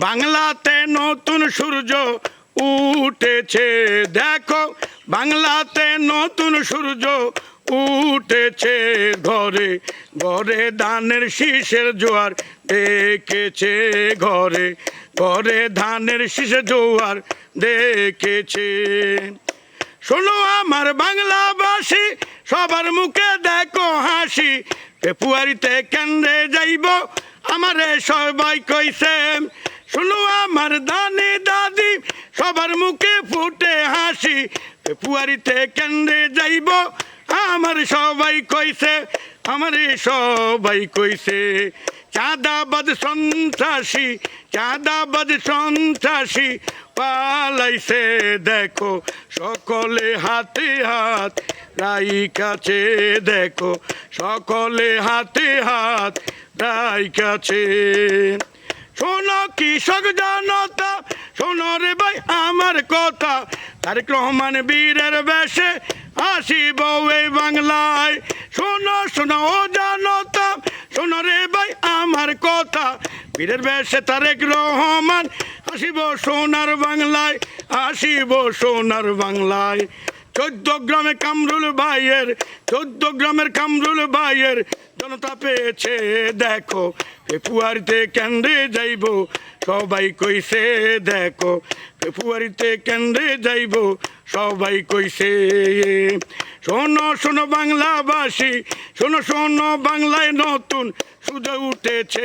বাংলাতে নতুন সূর্য উঠেছে দেখো, বাংলাতে নতুন সূর্য উঠেছে। ঘরে ঘরে ধানের শীষের জোয়ার দেখেছে, ঘরে ঘরে ধানের শীষের জোয়ার দেখেছে। শোনো আমার বাংলাবাসী, সবার মুখে দেখো হাসি। ফেব্রুয়ারিতে কেন্দ্রে যাইব আমারে সবাই কইছে। শোনো আমার দানি দাদি, সবার মুখে ফুটে হাসি। ফেব্রুয়ারিতে কেন্দ্রে যাইব আমার সবাই কইছে, আমারে সবাই কইছে। চাঁদাবাজ সন্ত্রাসী, চাঁদাবাজ সন্ত্রাসী পালাইছে দেখো, সকলে হাতে হাত রাইখাছে দেখো, সকলে হাতে হাত রাইখাছে। শোনো কৃষক জনতা, শোনো রে ভাই আমার কথা। তারেক রহমান বীরের বেশে আসিব এই বাংলায়। শোনো শোনো ও জনতা, শোনো রে ভাই আমার কথা। বীরের বেশে তারেক রহমান আসিব সোনার বাংলায়, আসিব সোনার বাংলায়। 14 গ্রামে কামরুল ভাইয়ের, 14 গ্রামের কামরুল ভাইয়ের জনতা পেয়েছে দেখো। ফেব্রুয়ারিতে কেন্দ্রে যাইব সবাই কইছে দেখো, ফেব্রুয়ারিতে কেন্দ্রে যাইব সবাই কইছে। শোনো শোনো বাংলাবাসী, শোনো শোনো বাংলায় নতুন সূর্য উঠেছে।